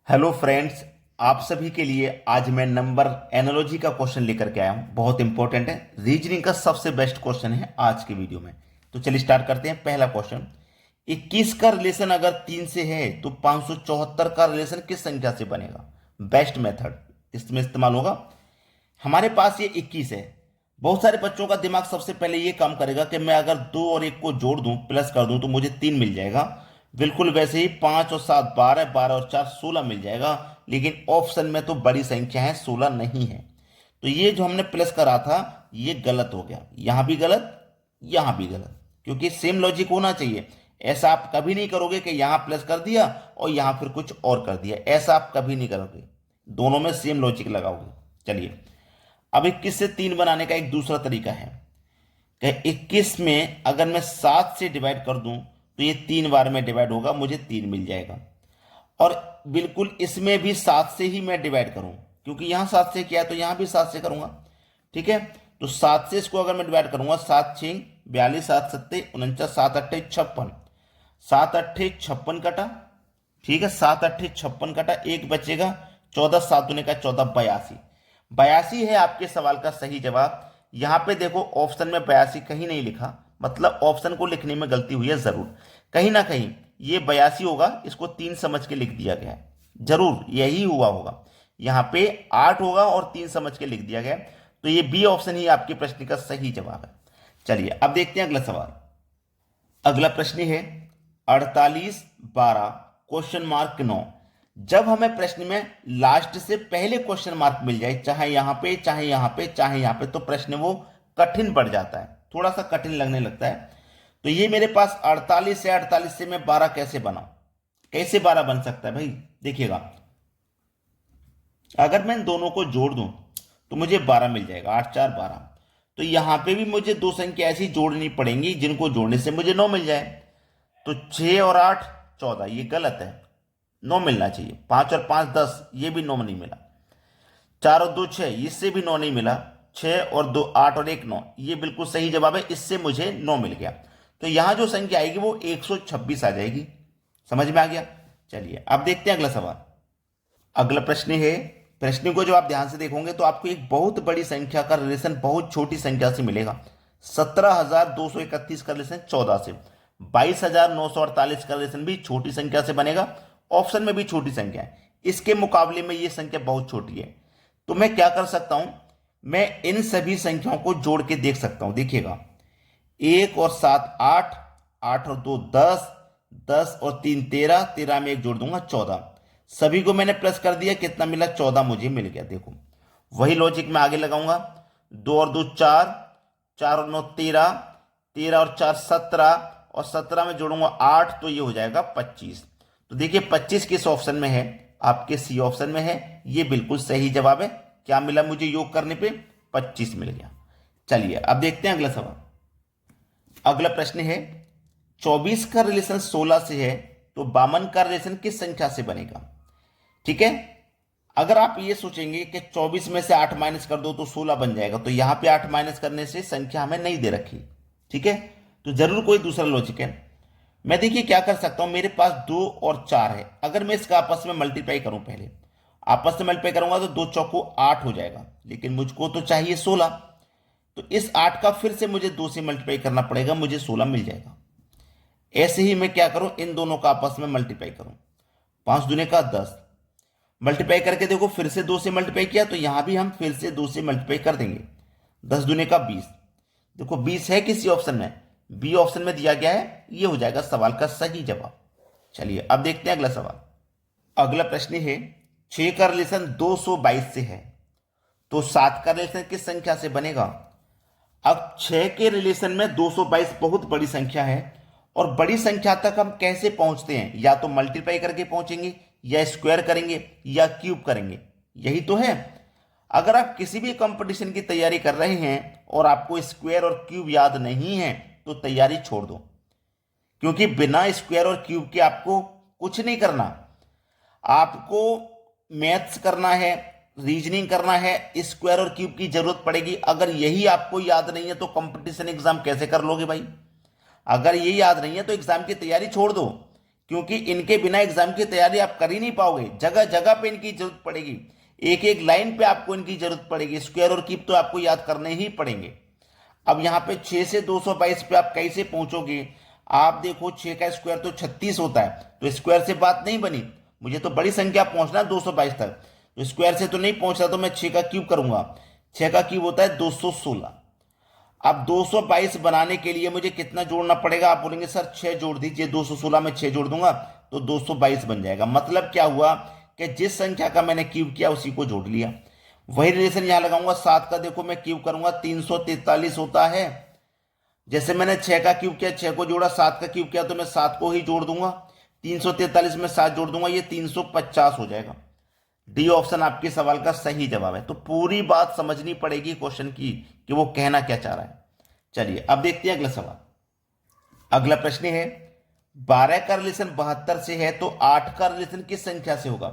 Hello friends. आप सभी के लिए आज मैं नंबर एनालॉजी का क्वेश्चन लेकर के आया हूं। बहुत इंपॉर्टेंट है, रीजनिंग का सबसे बेस्ट क्वेश्चन है आज की वीडियो में। तो चलिए स्टार्ट करते हैं। पहला क्वेश्चन, 21 का रिलेशन अगर 3 से है तो 574 का रिलेशन किस संख्या से बनेगा? बेस्ट मेथड इसमें इस्तेमाल होगा। हमारे पास ये 21 है। बहुत सारे बच्चों का दिमाग सबसे पहले ये काम करेगा कि मैं अगर 2 और 1 को जोड़ दूं, प्लस कर दूं, तो मुझे 3 मिल जाएगा। बिल्कुल वैसे ही 5 और 7 12, 12 और 4 16 मिल जाएगा। लेकिन ऑप्शन में तो बड़ी संख्या है, 16 नहीं है। तो ये जो हमने प्लस करा था ये गलत हो गया। यहां भी गलत, यहां भी गलत, क्योंकि सेम लॉजिक होना चाहिए। ऐसा आप कभी नहीं करोगे कि यहां प्लस कर दिया और यहां फिर कुछ और कर दिया। ऐसा आप कभी नहीं करोगे, दोनों में सेम लॉजिक लगाओगे। चलिए, अब 21 से 3 बनाने का एक दूसरा तरीका है कि 21 में अगर मैं 7 से डिवाइड कर दूं तो ये 3 बार में डिवाइड होगा, मुझे 3 मिल जाएगा। और बिल्कुल इसमें भी 7 से ही मैं डिवाइड करूं, क्योंकि यहां 7 से किया है तो यहां भी 7 से करूंगा। ठीक है, तो 7 से इसको अगर मैं डिवाइड करूंगा, 7 6 42, 7 7 49, 7 8 56, 7 8 56 कटा। ठीक है, 7 8 56 कटा, एक बचेगा 14, 7 दूने का 14, 82। 82 है आपके सवाल का सही जवाब। यहां पे देखो ऑप्शन में 82 कहीं नहीं लिखा, मतलब ऑप्शन को लिखने में गलती हुई है जरूर। कहीं ना कहीं ये 82 होगा, इसको 3 समझ के लिख दिया गया है। जरूर यही हुआ होगा। यहां पे 8 होगा और 3 समझ के लिख दिया गया है। तो ये बी ऑप्शन ही आपके प्रश्न का सही जवाब है। चलिए अब देखते हैं अगला सवाल। अगला प्रश्न है 48 12 क्वेश्चन मार्क 9। जब हमें प्रश्न में लास्ट से पहले क्वेश्चन मार्क मिल जाए, चाहे यहां पे चाहे यहां पे चाहे यहां पे, तो प्रश्न वो कठिन पड़ जाता है, थोड़ा सा कठिन लगने लगता है। तो ये मेरे पास 48 है, 48 से मैं 12 कैसे बना? कैसे 12 बन सकता है भाई? देखिएगा, अगर मैं इन दोनों को जोड़ दूं तो मुझे 12 मिल जाएगा, 8 4 12। तो यहां पे भी मुझे दो संख्या ऐसी जोड़नी पड़ेंगी जिनको जोड़ने से मुझे 9 मिल जाए। तो 6 और 8 14, ये गलत है, 9 मिलना चाहिए। 5 और 5 10, ये भी 9 नहीं मिला। 4 और 2 6, इससे भी 9 नहीं मिला। 6 और 2 8 और 1 9, ये बिल्कुल सही जवाब है, इससे मुझे 9 मिल गया। तो यहां जो संख्या आएगी वो 126 आ जाएगी। समझ में आ गया? चलिए अब देखते हैं अगला सवाल। अगला प्रश्न है, प्रश्न को जब आप ध्यान से देखोगे तो आपको एक बहुत बड़ी संख्या का रिलेशन बहुत छोटी संख्या से मिलेगा। 17,231 का रिलेशन 14 से, 22,948 का रिलेशन भी छोटी संख्या से बनेगा। ऑप्शन में भी छोटी संख्या है, इसके मुकाबले में ये संख्या बहुत छोटी है। तो मैं क्या कर सकता हूं, मैं इन सभी संख्याओं को जोड़ के देख सकता हूं। देखिएगा, 1 और 7 8, 8 और 2 10, 10 और 3 13, 13 में एक जोड़ दूंगा 14। सभी को मैंने प्लस कर दिया, कितना मिला? 14 मुझे मिल गया। देखो वही लॉजिक मैं आगे लगाऊंगा। 2 और 2 4, 4 और 9 13, 13 और 4 17, और 17 में जोड़ूंगा 8, तो ये हो जाएगा 25। तो देखिए 25 किस ऑप्शन में है? आपके सी ऑप्शन में है। ये बिल्कुल सही जवाब है। क्या मिला मुझे योग करने पे? 25 मिल गया। चलिए अब देखते हैं अगला सवाल। अगला प्रश्न है, 24 का रिलेशन 16 से है तो 52 का रिलेशन किस संख्या से बनेगा? ठीक है, अगर आप ये सोचेंगे कि 24 में से 8 माइनस कर दो तो 16 बन जाएगा, तो यहां पे 8 माइनस करने से संख्या हमें नहीं दे रखी। ठीक है, तो जरूर कोई दूसरा लॉजिक है। मैं देखिए क्या कर सकता हूं, मेरे पास 2 और 4 है। अगर मैं इसका आपस में मल्टीप्लाई करूं, पहले आपस में मल्टीप्लाई करूंगा तो 2 चौको 8 हो जाएगा, लेकिन मुझको तो चाहिए 16। तो इस 8 का फिर से मुझे 2 से मल्टीप्लाई करना पड़ेगा, मुझे 16 मिल जाएगा। ऐसे ही मैं क्या करूं, इन दोनों का आपस में मल्टीप्लाई करूं। 5 दूने का 10, मल्टीप्लाई करके देखो, फिर से 2 से मल्टीप्लाई किया तो यहां भी हम फिर से 2 से मल्टीप्लाई कर देंगे। 10 दूने का 20। देखो 20 है किसी ऑप्शन में? बी ऑप्शन में दिया गया है। ये हो जाएगा सवाल का सही जवाब। चलिए अब देखते हैं अगला सवाल। अगला प्रश्न है, 6 का रिलेशन 222 से है तो 7 का रिलेशन किस संख्या से बनेगा? अब 6 के रिलेशन में 222 बहुत बड़ी संख्या है, और बड़ी संख्या तक हम कैसे पहुंचते हैं? या तो मल्टीप्लाई करके पहुंचेंगे, या स्क्वायर करेंगे, या क्यूब करेंगे। यही तो है। अगर आप किसी भी कंपटीशन की तैयारी कर रहे हैं और आपको स्क्वायर और क्यूब याद नहीं है तो तैयारी छोड़ दो, क्योंकि बिना स्क्वायर और क्यूब के आपको कुछ नहीं करना। आपको मैथ्स करना है, रीजनिंग करना है, स्क्वायर और क्यूब की जरूरत पड़ेगी। अगर यही आपको याद नहीं है तो कंपटीशन एग्जाम कैसे कर लोगे भाई? अगर ये याद नहीं है तो एग्जाम की तैयारी छोड़ दो, क्योंकि इनके बिना एग्जाम की तैयारी आप कर ही नहीं पाओगे। जगह जगह पे इनकी जरूरत पड़ेगी, एक एक लाइन पे आपको इनकी जरूरत पड़ेगी। स्क्वायर और क्यूब तो आपको याद करने ही पड़ेंगे। अब यहाँ पे 6 से 222 पे आप कैसे पहुंचोगे? आप देखो 6 का स्क्वायर तो 36 होता है, तो स्क्वायर से बात नहीं बनी। मुझे तो बड़ी संख्या पहुंचना है 222 तक, तो स्क्वायर से तो नहीं पहुंचना, तो मैं 6 का क्यूब करूंगा। 6 का क्यूब होता है 216। अब 222 बनाने के लिए मुझे कितना जोड़ना पड़ेगा? आप बोलेंगे सर 6 जोड़ दीजिए, 216 में 6 जोड़ दूंगा तो 222 बन जाएगा। मतलब क्या हुआ कि जिस संख्या का मैंने क्यूब किया उसी को जोड़ लिया। वही रिलेशन यहां लगाऊंगा। 7 का देखो मैं क्यूब करूंगा 343 होता है। जैसे मैंने 6 का क्यूब किया, 6 को जोड़ा, 7 का क्यूब किया तो मैं 7 को ही जोड़ दूंगा। 343 में 7 जोड़ दूंगा, ये 350 हो जाएगा। डी ऑप्शन आपके सवाल का सही जवाब है। तो पूरी बात समझनी पड़ेगी क्वेश्चन की कि वो कहना क्या चाह रहा है। चलिए अब देखते हैं अगला सवाल। अगला प्रश्न है 12 का रिलेशन 72 से है तो 8 का रिलेशन किस संख्या से होगा?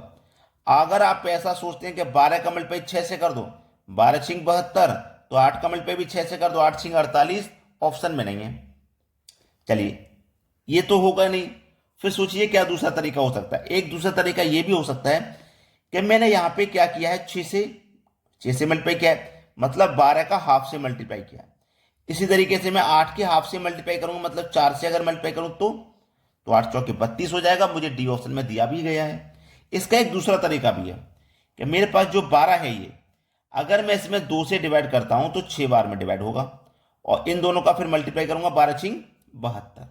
अगर आप ऐसा सोचते हैं कि 12 का मल्टीप्लाई 6 से कर दो, 12 छिंग 72, तो 8 का मल्टीप्लाई भी 6 से कर दो, 8 छिंग 48, ऑप्शन में नहीं है। चलिए ये तो होगा नहीं, फिर सोचिए क्या दूसरा तरीका हो सकता है। एक दूसरा तरीका ये भी हो सकता है कि मैंने यहां पे क्या किया है, 6 से मल्टीप्लाई किया है, मतलब 12 का हाफ से मल्टीप्लाई किया। इसी तरीके से मैं 8 के हाफ से मल्टीप्लाई करूंगा, मतलब 4 से अगर मल्टीप्लाई करूं तो 8 चौके 32 हो जाएगा। मुझे डी ऑप्शन में दिया भी गया है। इसका एक दूसरा तरीका भी है कि मेरे पास जो 12 है ये, अगर मैं इसमें 2 से डिवाइड करता हूं तो 6 बार में डिवाइड होगा, और इन दोनों का फिर मल्टीप्लाई करूंगा, 12 छिंग 72।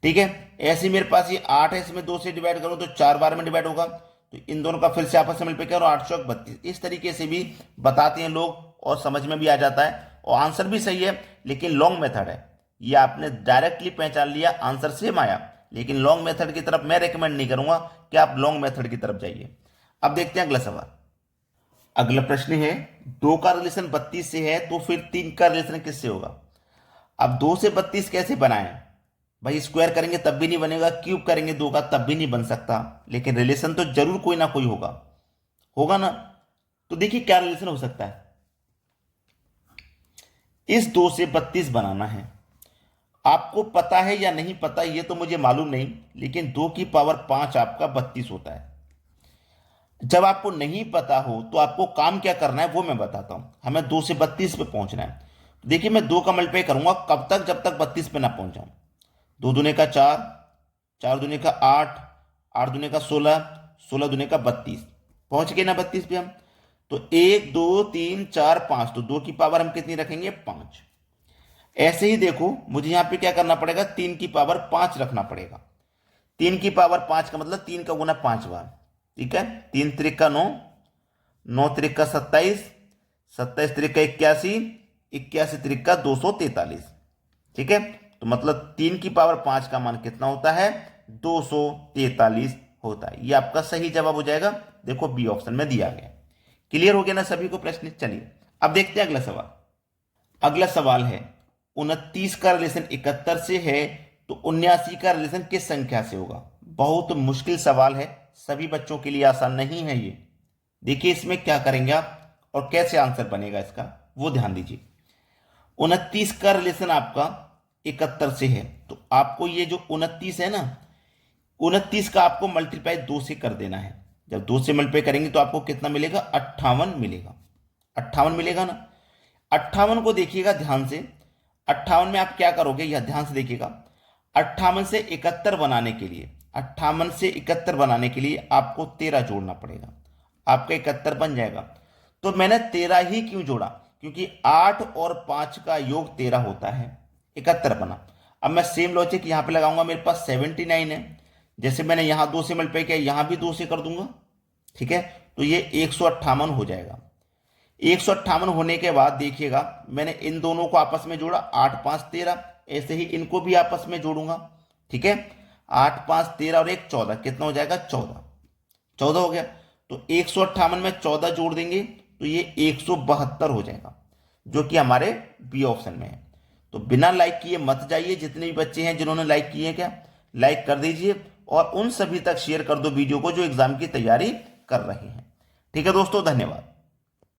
ठीक है, ऐसे मेरे पास ये 8 है, इसमें 2 से डिवाइड करूं तो 4 बार में डिवाइड होगा, तो इन दोनों का फिर से आपस में मल्टीप्लाई करो, 8 चौक 32। इस तरीके से भी बताते हैं लोग और समझ में भी आ जाता है और आंसर भी सही है, लेकिन लॉन्ग मेथड है। ये आपने डायरेक्टली पहचान लिया, आंसर सेम आया, लेकिन लॉन्ग मेथड की तरफ मैं रेकमेंड नहीं करूंगा कि आप लॉन्ग मेथड की तरफ जाइए। अब देखते हैं अगला सवाल। अगला प्रश्न है 2 का रिलेशन 32 से है तो फिर 3 का रिलेशन किससे होगा? अब 2 से 32 कैसे बनाएं भाई? स्क्वायर करेंगे तब भी नहीं बनेगा, क्यूब करेंगे 2 का तब भी नहीं बन सकता, लेकिन रिलेशन तो जरूर कोई ना कोई होगा, होगा ना? तो देखिए क्या रिलेशन हो सकता है। इस 2 से 32 बनाना है। आपको पता है या नहीं पता ये तो मुझे मालूम नहीं, लेकिन 2 की पावर 5 आपका 32 होता है। जब आपको नहीं पता हो तो आपको काम क्या करना है वो मैं बताता हूं। हमें 2 से 32 पे पहुंचना है। देखिए मैं 2 का मल्टीप्लाई करूंगा, कब तक? जब तक 32 पे ना पहुंच जाऊं। 2 दूने का 4, 4 दूने का 8, 8 दूने का 16, 16 दूने का 32, पहुंच गए ना 32 पे हम। तो 1 2 3 4 5, तो 2 की पावर हम कितनी रखेंगे? 5। ऐसे ही देखो मुझे यहां पे क्या करना पड़ेगा, 3 की पावर 5 रखना पड़ेगा। 3 की पावर 5 का मतलब 3 का गुना 5 बार। ठीक है, 3 त्रिक का 9, 9 त्रिक का 27, 27 त्रिक का 81, 81 त्रिक का 243। ठीक है, तो मतलब 3 की पावर 5 का मान कितना होता है? 243 होता है। ये आपका सही जवाब हो जाएगा। देखो बी ऑप्शन में दिया गया। क्लियर हो गया ना सभी को प्रश्न? चलिए अब देखते हैं अगला सवाल। अगला सवाल है 29 का रिलेशन 71 से है तो 79 का रिलेशन किस संख्या से होगा? बहुत मुश्किल सवाल है, सभी बच्चों के लिए आसान नहीं है ये। देखिए इसमें क्या करेंगे आप और कैसे आंसर बनेगा इसका वो ध्यान दीजिए। 29 का रिलेशन आपका 71 से है, तो आपको ये जो 29 है ना, 29 का आपको मल्टीप्लाई 2 से कर देना है। जब 2 से मल्टीप्लाई करेंगे तो आपको कितना मिलेगा? 58 मिलेगा। 58 मिलेगा ना? 58 को देखिएगा ध्यान से। 58 में आप क्या करोगे यह ध्यान से देखिएगा। 58 से 71 बनाने के लिए, 58 से 71 बनाने के लिए आपको 13 जोड़ना पड़ेगा। आपका 71 बन जाएगा। तो मैंने 13 ही क्यों जोड़ा? क्योंकि 8 और 5 का योग 13 होता है, 71 बना। अब मैं सेम लॉजिक यहां पे लगाऊंगा। मेरे पास 79 है, जैसे मैंने यहां 2 से मल्टीप्लाई किया, यहां भी 2 से कर दूंगा। ठीक है, तो ये 158 हो जाएगा। 158 होने के बाद देखिएगा मैंने इन दोनों को आपस में जोड़ा, 8 5 13, ऐसे ही इनको भी आपस में जोड़ूंगा। ठीक है, 8 5 13 और 1 14, कितना हो जाएगा? 14। 14 हो गया। तो 158 में 14 जोड़ देंगे तो ये 172 हो जाएगा, जो कि हमारे बी ऑप्शन में है। तो बिना लाइक किए मत जाइए। जितने भी बच्चे हैं जिन्होंने लाइक किए हैं, क्या लाइक कर दीजिए और उन सभी तक शेयर कर दो वीडियो को जो एग्जाम की तैयारी कर रहे हैं। ठीक है दोस्तों, धन्यवाद।